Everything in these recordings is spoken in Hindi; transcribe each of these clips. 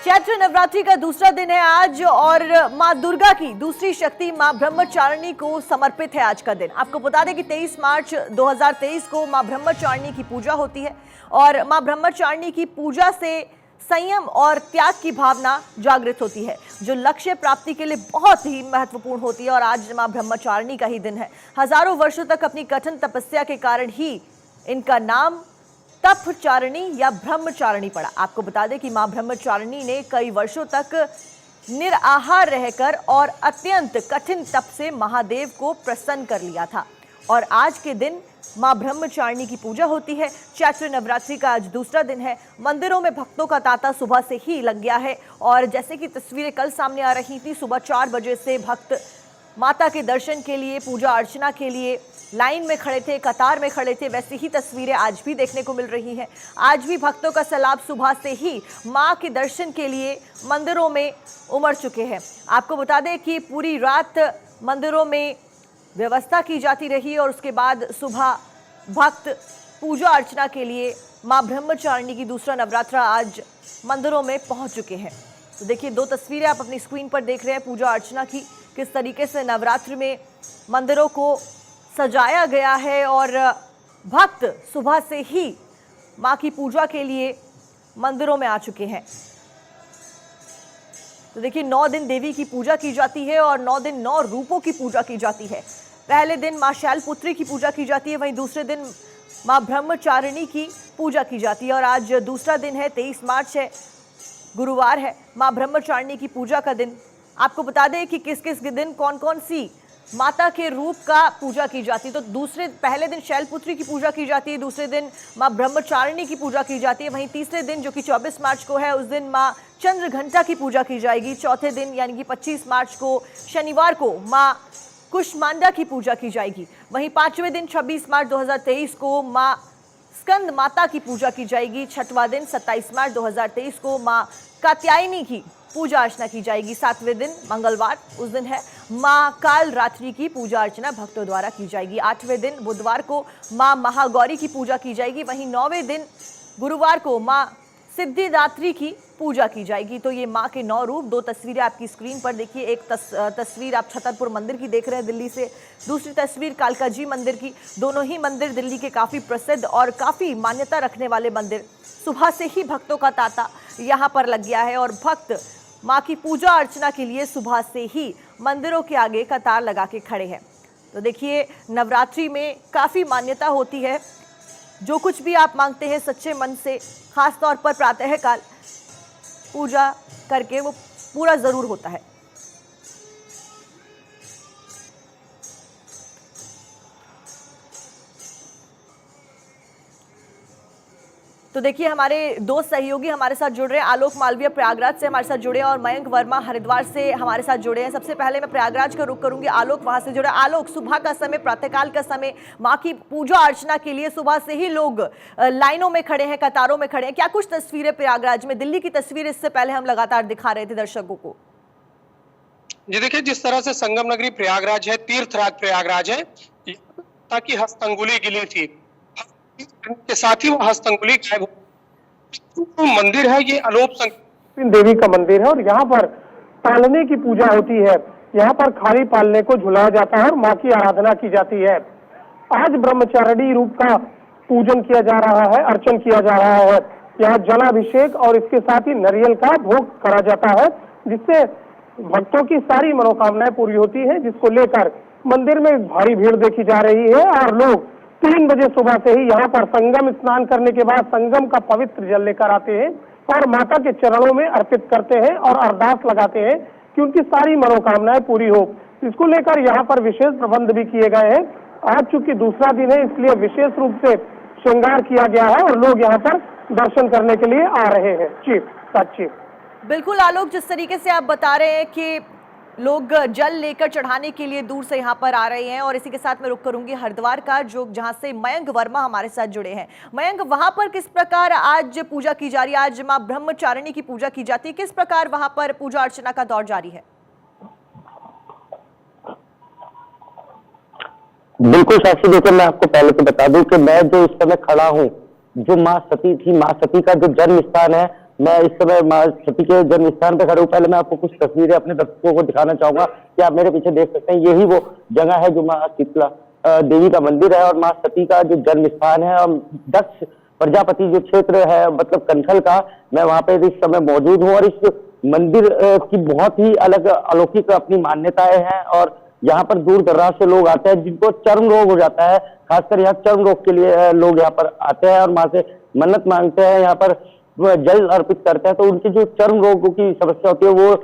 चैत्र नवरात्रि का दूसरा दिन है आज और मां दुर्गा की दूसरी शक्ति मां ब्रह्मचारिणी को समर्पित है आज का दिन। आपको बता दें कि 23 मार्च 2023 को मां ब्रह्मचारिणी की पूजा होती है और मां ब्रह्मचारिणी की पूजा से संयम और त्याग की भावना जागृत होती है, जो लक्ष्य प्राप्ति के लिए बहुत ही महत्वपूर्ण होती है। और आज मां ब्रह्मचारिणी का ही दिन है। हजारों वर्षों तक अपनी कठिन तपस्या के कारण ही इनका नाम तपचारिणी या ब्रह्मचारिणी पड़ा। आपको बता दें कि मां ब्रह्मचारिणी ने कई वर्षों तक निराहार रहकर और अत्यंत कठिन तप से महादेव को प्रसन्न कर लिया था और आज के दिन मां ब्रह्मचारिणी की पूजा होती है। चैत्र नवरात्रि का आज दूसरा दिन है। मंदिरों में भक्तों का तांता सुबह से ही लग गया है और जैसे कि तस्वीरें कल सामने आ रही थी, सुबह 4 बजे से भक्त माता के दर्शन के लिए, पूजा अर्चना के लिए लाइन में खड़े थे, कतार में खड़े थे। वैसी ही तस्वीरें आज भी देखने को मिल रही हैं। आज भी भक्तों का सैलाब सुबह से ही मां के दर्शन के लिए मंदिरों में उमड़ चुके हैं। आपको बता दें कि पूरी रात मंदिरों में व्यवस्था की जाती रही और उसके बाद सुबह भक्त पूजा अर्चना के लिए मां ब्रह्मचारिणी की दूसरा नवरात्रा आज मंदिरों में पहुंच चुके हैं। तो देखिए, 2 तस्वीरें आप अपनी स्क्रीन पर देख रहे हैं पूजा अर्चना की, किस तरीके से नवरात्रि में मंदिरों को सजाया गया है और भक्त सुबह से ही मां की पूजा के लिए मंदिरों में आ चुके हैं। तो देखिए, 9 दिन देवी की पूजा की जाती है और 9 दिन 9 रूपों की पूजा की जाती है। पहले दिन मां शैलपुत्री की पूजा की जाती है, वहीं दूसरे दिन मां ब्रह्मचारिणी की पूजा की जाती है। और आज दूसरा दिन है, 23 मार्च है, गुरुवार है, मां ब्रह्मचारिणी की पूजा का दिन। आपको बता दें कि किस किस दिन कौन कौन सी माता के रूप का पूजा की जाती है। तो पहले दिन शैलपुत्री की पूजा की जाती है, दूसरे दिन मां ब्रह्मचारिणी की पूजा की जाती है, वहीं तीसरे दिन जो कि 24 मार्च को है, उस दिन मां चंद्रघंटा की पूजा की जाएगी। चौथे दिन यानी कि 25 मार्च को शनिवार को मां कुष्मांडा की पूजा की जाएगी। वहीं 5वें दिन 26 मार्च 2023 को मां स्कंद माता की पूजा की जाएगी। 6वां दिन 27 मार्च 2023 को मां कात्यायनी की पूजा अर्चना की जाएगी। 7वें दिन मंगलवार, उस दिन है, मां काल रात्रि की पूजा अर्चना भक्तों द्वारा की जाएगी। 8वें दिन बुधवार को मां महागौरी की पूजा की जाएगी। वहीं 9वें दिन गुरुवार को मां सिद्धिदात्री की पूजा की जाएगी। तो ये मां के 9 रूप। 2 तस्वीरें आपकी स्क्रीन पर देखिए। एक तस्वीर आप छतरपुर मंदिर की देख रहे हैं दिल्ली से, दूसरी तस्वीर कालका जी मंदिर की। दोनों ही मंदिर दिल्ली के काफी प्रसिद्ध और काफी मान्यता रखने वाले मंदिर। सुबह से ही भक्तों का तांता यहाँ पर लग गया है और भक्त मां की पूजा अर्चना के लिए सुबह से ही मंदिरों के आगे कतार लगा के खड़े हैं। तो देखिए, नवरात्रि में काफ़ी मान्यता होती है। जो कुछ भी आप मांगते हैं सच्चे मन से, खास तौर पर प्रातःकाल पूजा करके, वो पूरा ज़रूर होता है। तो देखिए, हमारे 2 सहयोगी हमारे साथ जुड़ रहे हैं। आलोक मालवीय प्रयागराज से हमारे साथ जुड़े हैं और मयंक वर्मा हरिद्वार से हमारे साथ जुड़े हैं। सबसे पहले मैं प्रयागराज का रुख करूंगी, आलोक वहां से जुड़े। आलोक, सुबह का समय, प्रातःकाल का समय, मां की पूजा अर्चना के लिए सुबह से ही लोग लाइनों में खड़े हैं, कतारों में खड़े हैं। क्या कुछ तस्वीरें प्रयागराज में? दिल्ली की तस्वीर इससे पहले हम लगातार दिखा रहे थे दर्शकों को। जी देखिए, जिस तरह से संगम नगरी प्रयागराज है, तीर्थराज प्रयागराज है, ताकि हस्तंगुली गिली थी के साथ ही वो हस्तंगुली गायब हो। मंदिर है ये अलोप देवी का मंदिर है और यहाँ पर पालने की पूजा होती है। यहाँ पर खाली पालने को झुलाया जाता है और माँ की आराधना की जाती है। आज ब्रह्मचारिणी रूप का पूजन किया जा रहा है, अर्चन किया जा रहा है। यहाँ जलाभिषेक और इसके साथ ही नारियल का भोग करा जाता है, जिससे भक्तों की सारी मनोकामनाएं पूरी होती है, जिसको लेकर मंदिर में भारी भीड़ देखी जा रही है। और लोग 3 बजे सुबह से ही यहाँ पर संगम स्नान करने के बाद संगम का पवित्र जल लेकर आते हैं और माता के चरणों में अर्पित करते हैं और अरदास लगाते हैं कि उनकी सारी मनोकामनाएं पूरी हो। इसको लेकर यहाँ पर विशेष प्रबंध भी किए गए हैं। आज चूंकि दूसरा दिन है, इसलिए विशेष रूप से श्रृंगार किया गया है और लोग यहाँ पर दर्शन करने के लिए आ रहे हैं। चीफ बिल्कुल आलोक, जिस तरीके से आप बता रहे हैं कि लोग जल लेकर चढ़ाने के लिए दूर से यहाँ पर आ रहे हैं, और इसी के साथ मैं रुक करूंगी हरिद्वार का, जो जहां से मयंक वर्मा हमारे साथ जुड़े हैं। मयंक, वहां पर किस प्रकार आज पूजा की जा रही है? आज मां ब्रह्मचारिणी की पूजा की जाती है, किस प्रकार वहां पर पूजा अर्चना का दौर जारी है? बिल्कुल साक्षी, देखिए मैं आपको पहले तो बता दूं कि मैं जो इस समय खड़ा हूँ, जो माँ सती थी, माँ सती का जो जन्म स्थान है मैं इस समय माँ सती के जन्म स्थान पर खड़ा हूँ। पहले मैं आपको कुछ तस्वीरें अपने दर्शकों को दिखाना चाहूंगा कि आप मेरे पीछे देख सकते हैं, यही वो जगह है जो माँ शीतला देवी का मंदिर है और माँ सती का जो जन्म स्थान है। और दक्ष प्रजापति जो क्षेत्र है, मतलब कनखल का, मैं वहां पे इस समय मौजूद हूँ। और इस मंदिर की बहुत ही अलग अलौकिक अपनी मान्यताएं हैं और यहाँ पर दूर दराज से लोग आते हैं जिनको चर्म रोग हो जाता है। खासकर यहाँ चर्म रोग के लिए लोग यहाँ पर आते हैं और माँ से मन्नत मांगते हैं, यहाँ पर जल अर्पित करते हैं, तो उनकी जो चर्म रोगों की समस्या होती है वो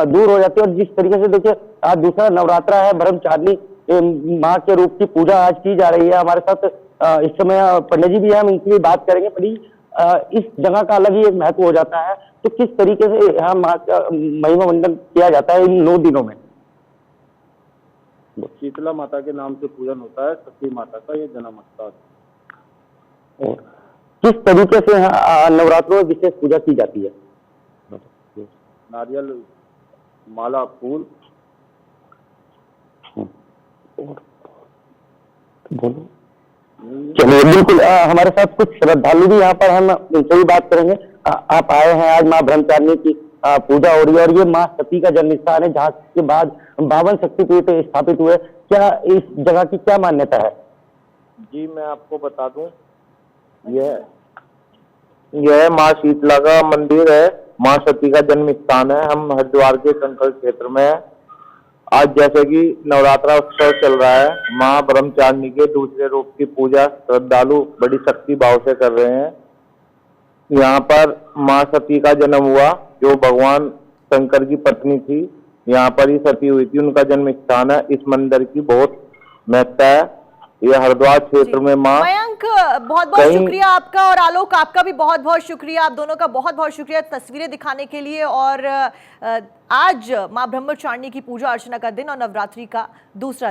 दूर हो जाती है। और जिस तरीके से देखिए, आज दूसरा नवरात्रा है, ब्रह्मचारिणी माँ के रूप की पूजा आज की जा रही है। हमारे साथ इस समय पंडित जी भी है, हम इनकी भी बात करेंगे। पंडित, इस जगह का अलग ही एक महत्व हो जाता है, तो किस तरीके से यहाँ माँ का महिमा मंडन किया जाता है इन 9 दिनों में? शीतला माता के नाम से पूजन होता है, सती माता का ये जन्म स्थान है। किस तरीके से यहाँ नवरात्रों में विशेष पूजा की जाती है? नारियल, माला, फूल। चलिए, बिल्कुल हमारे साथ कुछ श्रद्धालु भी यहाँ पर, हम उनसे भी बात करेंगे। आप आए हैं, आज माँ ब्रह्मचारिणी की पूजा हो रही है और ये माँ सती का जन्म स्थान है जहाँ के बाद 52 शक्तिपीठ स्थापित हुए। क्या इस जगह की क्या मान्यता है? जी मैं आपको बता दूं, यह माँ शीतला का मंदिर है, माँ सती का जन्म स्थान है। हम हरिद्वार के कंकल क्षेत्र में है। आज जैसे कि नवरात्रा उत्सव चल रहा है, माँ ब्रह्मचारिणी के दूसरे रूप की पूजा श्रद्धालु बड़ी शक्ति भाव से कर रहे हैं। यहाँ पर माँ सती का जन्म हुआ, जो भगवान शंकर की पत्नी थी, यहाँ पर ही सती हुई थी, उनका जन्म स्थान है। इस मंदिर की बहुत महत्ता है। ये हरिद्वार क्षेत्र में माँ। मयंक, बहुत बहुत शुक्रिया आपका, और आलोक आपका भी बहुत बहुत शुक्रिया। आप दोनों का बहुत बहुत शुक्रिया तस्वीरें दिखाने के लिए। और आज माँ ब्रह्मचारिणी की पूजा अर्चना का दिन और नवरात्रि का दूसरा दिन।